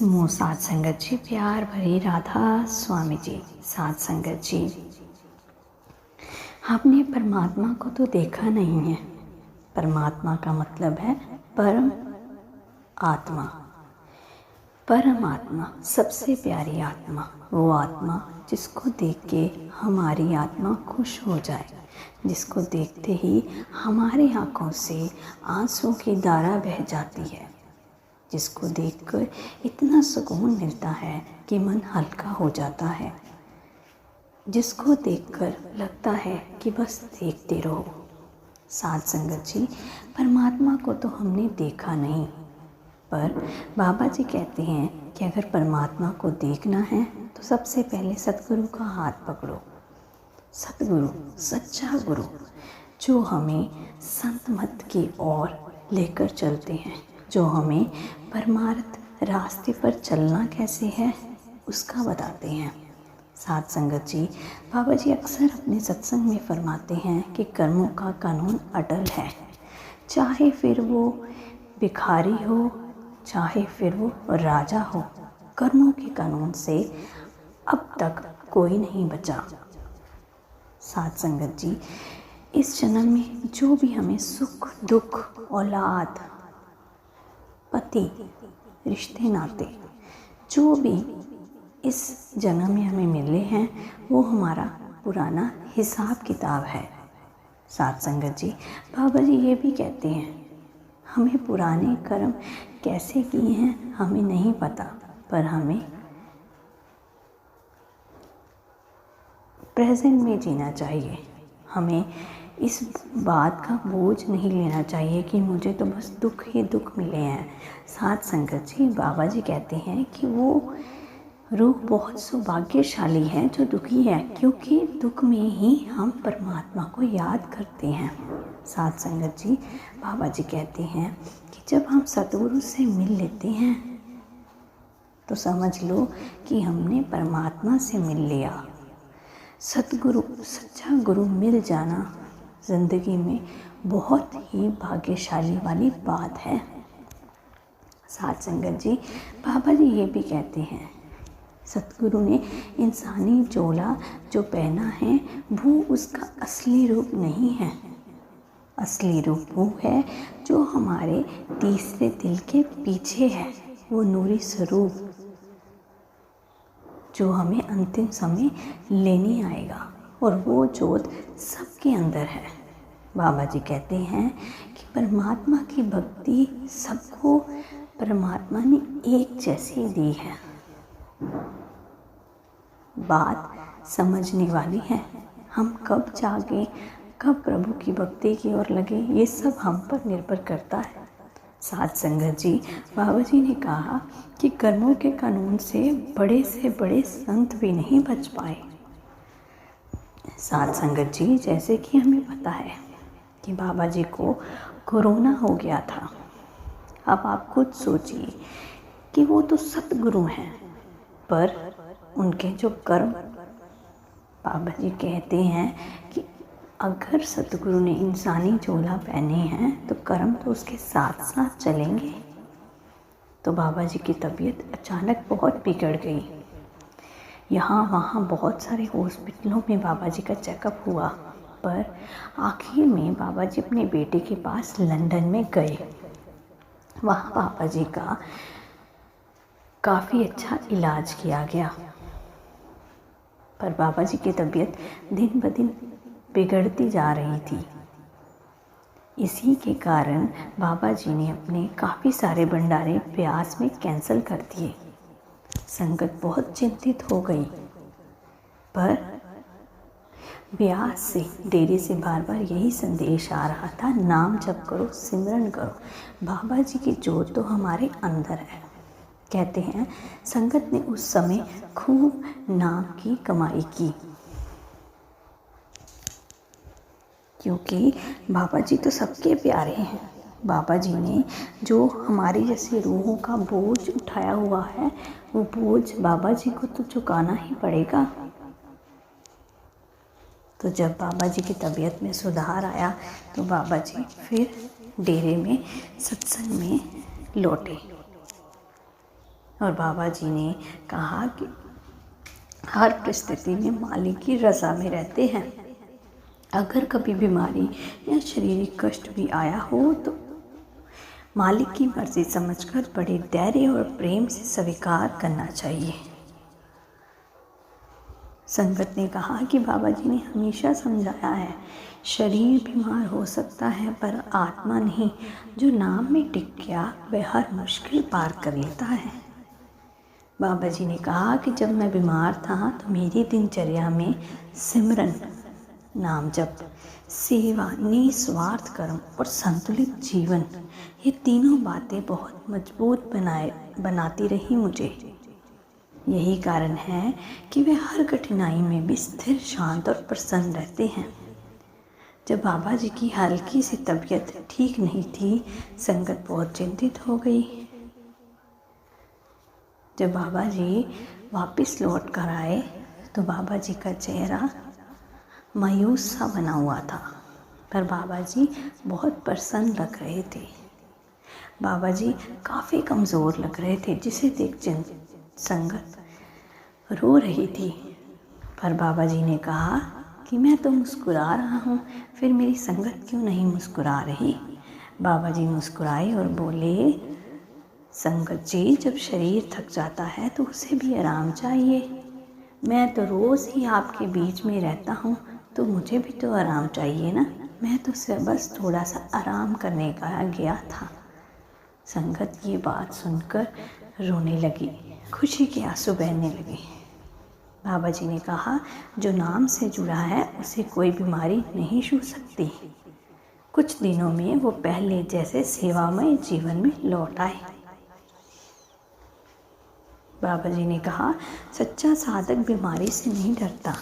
समूह साध संगत जी, प्यार भरी राधा स्वामी जी। साध संगत जी, आपने परमात्मा को तो देखा नहीं है। परमात्मा का मतलब है परम आत्मा। परमात्मा सबसे प्यारी आत्मा, वो आत्मा जिसको देख के हमारी आत्मा खुश हो जाए, जिसको देखते ही हमारी आँखों से आंसू की धारा बह जाती है, जिसको देखकर इतना सुकून मिलता है कि मन हल्का हो जाता है, जिसको देखकर लगता है कि बस देखते रहो। साध संगत जी, परमात्मा को तो हमने देखा नहीं, पर बाबा जी कहते हैं कि अगर परमात्मा को देखना है तो सबसे पहले सतगुरु का हाथ पकड़ो। सतगुरु, सच्चा गुरु, जो हमें संत मत की ओर लेकर चलते हैं, जो हमें परमार्थ रास्ते पर चलना कैसे है उसका बताते हैं। साध संगत जी, बाबा जी अक्सर अपने सत्संग में फरमाते हैं कि कर्मों का कानून अटल है, चाहे फिर वो भिखारी हो, चाहे फिर वो राजा हो। कर्मों के कानून से अब तक कोई नहीं बचा। साध संगत जी, इस जन्म में जो भी हमें सुख दुख, औलाद, पति, रिश्ते नाते, जो भी इस जन्म में हमें मिले हैं, वो हमारा पुराना हिसाब किताब है। साध संगत जी, बाबा जी ये भी कहते हैं हमें पुराने कर्म कैसे किए हैं हमें नहीं पता, पर हमें प्रेजेंट में जीना चाहिए। हमें इस बात का बोझ नहीं लेना चाहिए कि मुझे तो बस दुख ही दुख मिले हैं। साध संगत जी, बाबा जी कहते हैं कि वो रूह बहुत सौभाग्यशाली है जो दुखी है, क्योंकि दुख में ही हम परमात्मा को याद करते हैं। साध संगत जी, बाबा जी कहते हैं कि जब हम सतगुरु से मिल लेते हैं तो समझ लो कि हमने परमात्मा से मिल लिया। सतगुरु, सच्चा गुरु मिल जाना ज़िंदगी में बहुत ही भाग्यशाली वाली बात है। साध संगत जी, बाबा जी ये भी कहते हैं सतगुरु ने इंसानी चोला जो पहना है वो उसका असली रूप नहीं है। असली रूप वो है जो हमारे तीसरे दिल के पीछे है, वो नूरी स्वरूप जो हमें अंतिम समय लेने आएगा, और वो जोत सबके अंदर है। बाबा जी कहते हैं कि परमात्मा की भक्ति सबको परमात्मा ने एक जैसी दी है। बात समझने वाली है। हम कब जागे, कब प्रभु की भक्ति की ओर लगे, ये सब हम पर निर्भर करता है। साध संगत जी, बाबा जी ने कहा कि कर्मों के कानून से बड़े संत भी नहीं बच पाए। साध संगत जी, जैसे कि हमें पता है कि बाबा जी को कोरोना हो गया था। अब आप खुद सोचिए कि वो तो सतगुरु हैं, पर उनके जो कर्म, बाबा जी कहते हैं कि अगर सतगुरु ने इंसानी चोला पहने हैं तो कर्म तो उसके साथ साथ चलेंगे। तो बाबा जी की तबीयत अचानक बहुत बिगड़ गई। यहाँ वहाँ बहुत सारे हॉस्पिटलों में बाबा जी का चेकअप हुआ, पर आखिर में बाबा जी अपने बेटे के पास लंदन में गए। वहाँ बाबा जी का काफ़ी अच्छा इलाज किया गया, पर बाबा जी की तबीयत दिन ब दिन बिगड़ती जा रही थी। इसी के कारण बाबा जी ने अपने काफ़ी सारे भंडारे ब्यास में कैंसिल कर दिए। संगत बहुत चिंतित हो गई, पर ब्यास से, डेरे से बार बार यही संदेश आ रहा था, नाम जप करो, सिमरन करो, बाबा जी की जोत तो हमारे अंदर है। कहते हैं संगत ने उस समय खूब नाम की कमाई की, क्योंकि बाबा जी तो सबके प्यारे हैं। बाबा जी ने जो हमारी जैसी रूहों का बोझ उठाया हुआ है, वो बोझ बाबा जी को तो चुकाना ही पड़ेगा। तो जब बाबा जी की तबीयत में सुधार आया तो बाबा जी फिर डेरे में सत्संग में लौटे। और बाबा जी ने कहा कि हर परिस्थिति में मालिक की रज़ा में रहते हैं। अगर कभी बीमारी या शारीरिक कष्ट भी आया हो तो मालिक की मर्ज़ी समझकर बड़े धैर्य और प्रेम से स्वीकार करना चाहिए। संगत ने कहा कि बाबा जी ने हमेशा समझाया है, शरीर बीमार हो सकता है पर आत्मा नहीं। जो नाम में टिक गया वह हर मुश्किल पार कर लेता है। बाबा जी ने कहा कि जब मैं बीमार था तो मेरी दिनचर्या में सिमरन, नाम जप, सेवा, निस्वार्थ कर्म और संतुलित जीवन, ये तीनों बातें बहुत मजबूत बनाती रही मुझे। यही कारण है कि वे हर कठिनाई में भी स्थिर, शांत और प्रसन्न रहते हैं। जब बाबा जी की हल्की सी तबीयत ठीक नहीं थी, संगत बहुत चिंतित हो गई। जब बाबा जी वापस लौट कर आए तो बाबा जी का चेहरा मायूस सा बना हुआ था, पर बाबा जी बहुत प्रसन्न लग रहे थे। बाबा जी काफ़ी कमज़ोर लग रहे थे, जिसे देख संगत रो रही थी। पर बाबा जी ने कहा कि मैं तो मुस्कुरा रहा हूँ, फिर मेरी संगत क्यों नहीं मुस्कुरा रही। बाबा जी मुस्कुराए और बोले, संगत जी, जब शरीर थक जाता है तो उसे भी आराम चाहिए। मैं तो रोज़ ही आपके बीच में रहता हूँ, तो मुझे भी तो आराम चाहिए ना। मैं तो सिर्फ बस थोड़ा सा आराम करने का गया था। संगत ये बात सुनकर रोने लगी, खुशी के आंसू बहने लगे। बाबा जी ने कहा, जो नाम से जुड़ा है उसे कोई बीमारी नहीं छू सकती। कुछ दिनों में वो पहले जैसे सेवामय जीवन में लौट आए। बाबा जी ने कहा, सच्चा साधक बीमारी से नहीं डरता,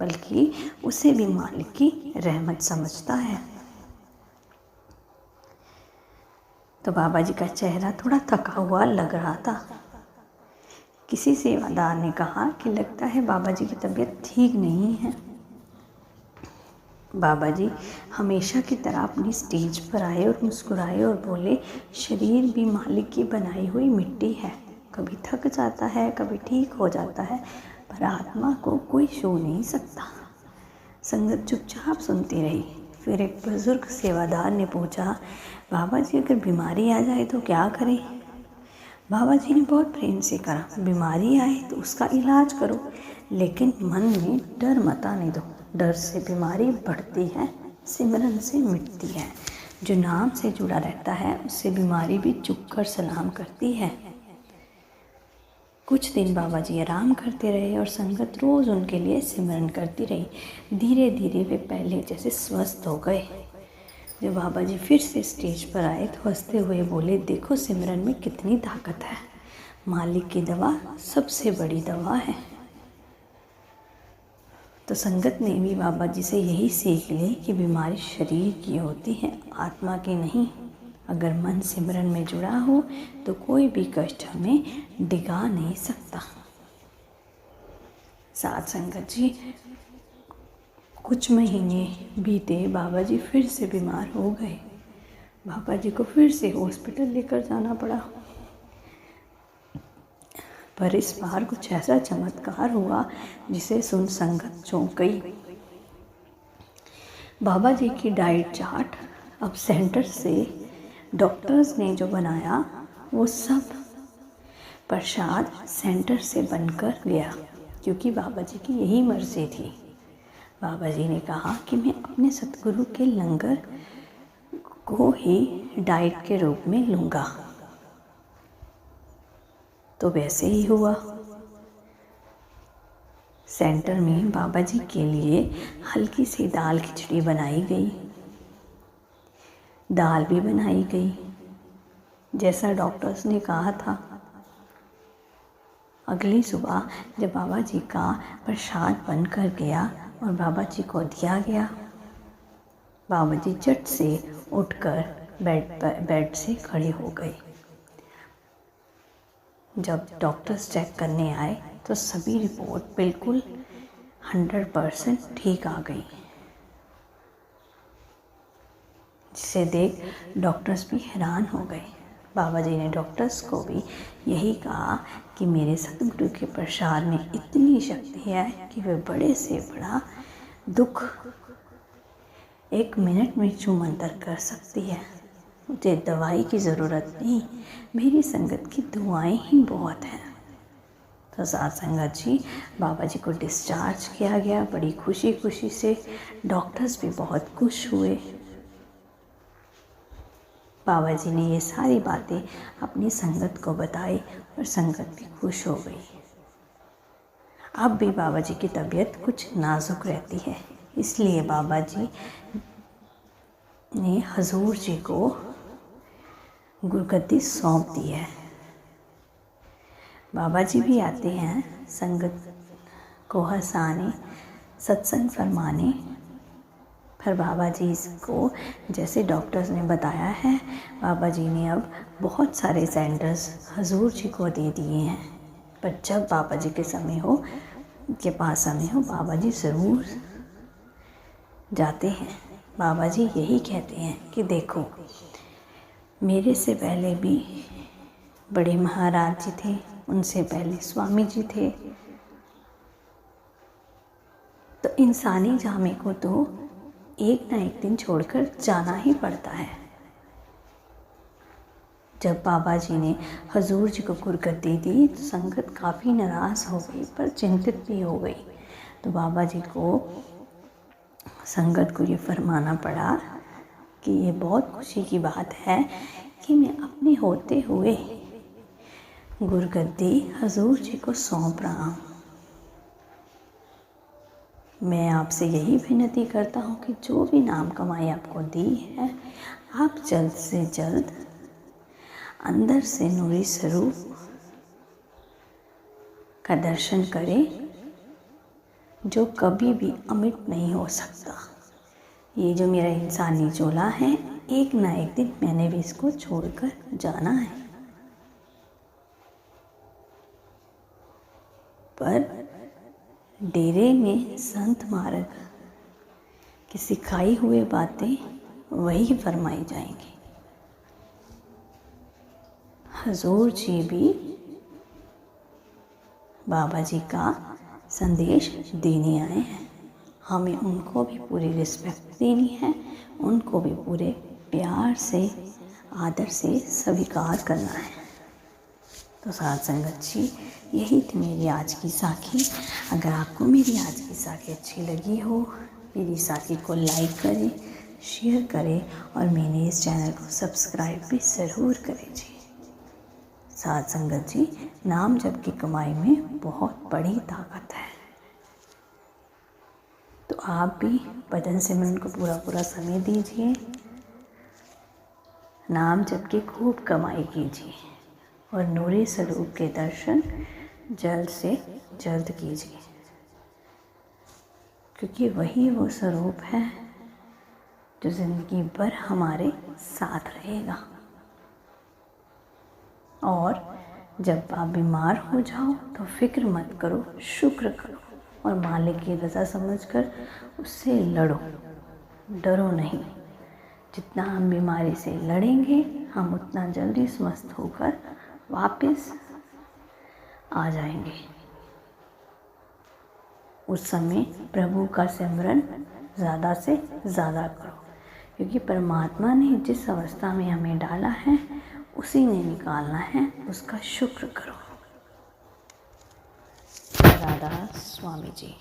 बल्कि उसे भी मालिक की रहमत समझता है। तो बाबा जी का चेहरा थोड़ा थका हुआ लग रहा था। किसी सेवादार ने कहा कि लगता है बाबा जी की तबीयत ठीक नहीं है। बाबा जी हमेशा की तरह अपनी स्टेज पर आए और मुस्कुराए और बोले, शरीर भी मालिक की बनाई हुई मिट्टी है, कभी थक जाता है, कभी ठीक हो जाता है, पर आत्मा को कोई छू नहीं सकता। संगत चुपचाप सुनती रही। फिर एक बुजुर्ग सेवादार ने पूछा, बाबा जी अगर बीमारी आ जाए तो क्या करें। बाबा जी ने बहुत प्रेम से कहा, बीमारी आए तो उसका इलाज करो, लेकिन मन में डर मत आने दो। डर से बीमारी बढ़ती है, सिमरन से मिटती है। जो नाम से जुड़ा रहता है उससे बीमारी भी झुककर सलाम करती है। कुछ दिन बाबा जी आराम करते रहे और संगत रोज़ उनके लिए सिमरन करती रही। धीरे धीरे वे पहले जैसे स्वस्थ हो गए। जब बाबा जी फिर से स्टेज पर आए तो हंसते हुए बोले, देखो सिमरन में कितनी ताकत है। मालिक की दवा सबसे बड़ी दवा है। तो संगत ने भी बाबा जी से यही सीख ली कि बीमारी शरीर की होती है, आत्मा की नहीं। अगर मन सिमरन में जुड़ा हो तो कोई भी कष्ट हमें डिगा नहीं सकता। साथ संगत जी, कुछ महीने बीते, बाबा जी फिर से बीमार हो गए। बाबा जी को फिर से हॉस्पिटल लेकर जाना पड़ा, पर इस बार कुछ ऐसा चमत्कार हुआ जिसे सुन संगत चौंक गई। बाबा जी की डाइट चार्ट अब सेंटर से डॉक्टर्स ने जो बनाया वो सब प्रसाद सेंटर से बनकर गया, क्योंकि बाबा जी की यही मर्जी थी। बाबा जी ने कहा कि मैं अपने सतगुरु के लंगर को ही डाइट के रूप में लूँगा। तो वैसे ही हुआ। सेंटर में बाबा जी के लिए हल्की सी दाल खिचड़ी बनाई गई, दाल भी बनाई गई जैसा डॉक्टर्स ने कहा था। अगली सुबह जब बाबा जी का प्रसाद बनकर गया और बाबा जी को दिया गया, बाबा जी झट से उठकर बेड से खड़े हो गए। जब डॉक्टर्स चेक करने आए तो सभी रिपोर्ट बिल्कुल 100% ठीक आ गई, जिसे देख डॉक्टर्स भी हैरान हो गए। बाबा जी ने डॉक्टर्स को भी यही कहा कि मेरे सतगुरु के प्रसाद में इतनी शक्ति है कि वे बड़े से बड़ा दुख 1 मिनट में छूमंतर कर सकती है। मुझे दवाई की ज़रूरत नहीं, मेरी संगत की दुआएं ही बहुत हैं। तो साथ संगत जी, बाबा जी को डिस्चार्ज किया गया बड़ी खुशी खुशी से। डॉक्टर्स भी बहुत खुश हुए। बाबा जी ने ये सारी बातें अपनी संगत को बताई और संगत भी खुश हो गई। अब भी बाबा जी की तबीयत कुछ नाजुक रहती है, इसलिए बाबा जी ने हजूर जी को गुरगद्दी सौंप दी है। बाबा जी भी आते हैं संगत को हंसाने, सत्संग फरमाने। पर बाबा जी इसको जैसे डॉक्टर्स ने बताया है, बाबा जी ने अब बहुत सारे सेंटर्स हजूर जी को दे दिए हैं। पर जब बाबा जी के पास समय हो बाबा जी ज़रूर जाते हैं। बाबा जी यही कहते हैं कि देखो, मेरे से पहले भी बड़े महाराज जी थे, उनसे पहले स्वामी जी थे, तो इंसानी जामे को तो एक ना एक दिन छोड़कर जाना ही पड़ता है। जब बाबा जी ने हजूर जी को गुरगद्दी दी तो संगत काफ़ी नाराज़ हो गई, पर चिंतित भी हो गई। तो बाबा जी को संगत को ये फरमाना पड़ा कि ये बहुत खुशी की बात है कि मैं अपने होते हुए गुरगद्दी हजूर जी को सौंप रहा हूँ। मैं आपसे यही विनती करता हूँ कि जो भी नाम कमाई आपको दी है, आप जल्द से जल्द अंदर से नूरी स्वरूप का दर्शन करें, जो कभी भी अमिट नहीं हो सकता। ये जो मेरा इंसानी चोला है, एक ना एक दिन मैंने भी इसको छोड़कर जाना है। पर डेरे में संत मार्ग की सिखाई हुई बातें वही फरमाई जाएंगी। हजूर जी भी बाबा जी का संदेश देने आए हैं। हमें उनको भी पूरी रिस्पेक्ट देनी है, उनको भी पूरे प्यार से, आदर से स्वीकार करना है। तो साथ संगत जी, यही थी मेरी आज की साखी। अगर आपको मेरी आज की साखी अच्छी लगी हो, मेरी साखी को लाइक करें, शेयर करें और मेरे इस चैनल को सब्सक्राइब भी ज़रूर करें जी। साथ संगत जी, नाम जप की कमाई में बहुत बड़ी ताकत है, तो आप भी भजन सिमरन को पूरा समय दीजिए, नाम जप की खूब कमाई कीजिए और नूरी स्वरूप के दर्शन जल्द से जल्द कीजिए, क्योंकि वही वो स्वरूप है जो ज़िंदगी भर हमारे साथ रहेगा। और जब आप बीमार हो जाओ तो फिक्र मत करो, शुक्र करो और मालिक की रज़ा समझकर उससे लड़ो, डरो नहीं। जितना हम बीमारी से लड़ेंगे, हम उतना जल्दी स्वस्थ होकर वापस आ जाएंगे। उस समय प्रभु का सिमरन ज़्यादा से ज़्यादा करो, क्योंकि परमात्मा ने जिस अवस्था में हमें डाला है उसी ने निकालना है, उसका शुक्र करो। राधा स्वामी जी।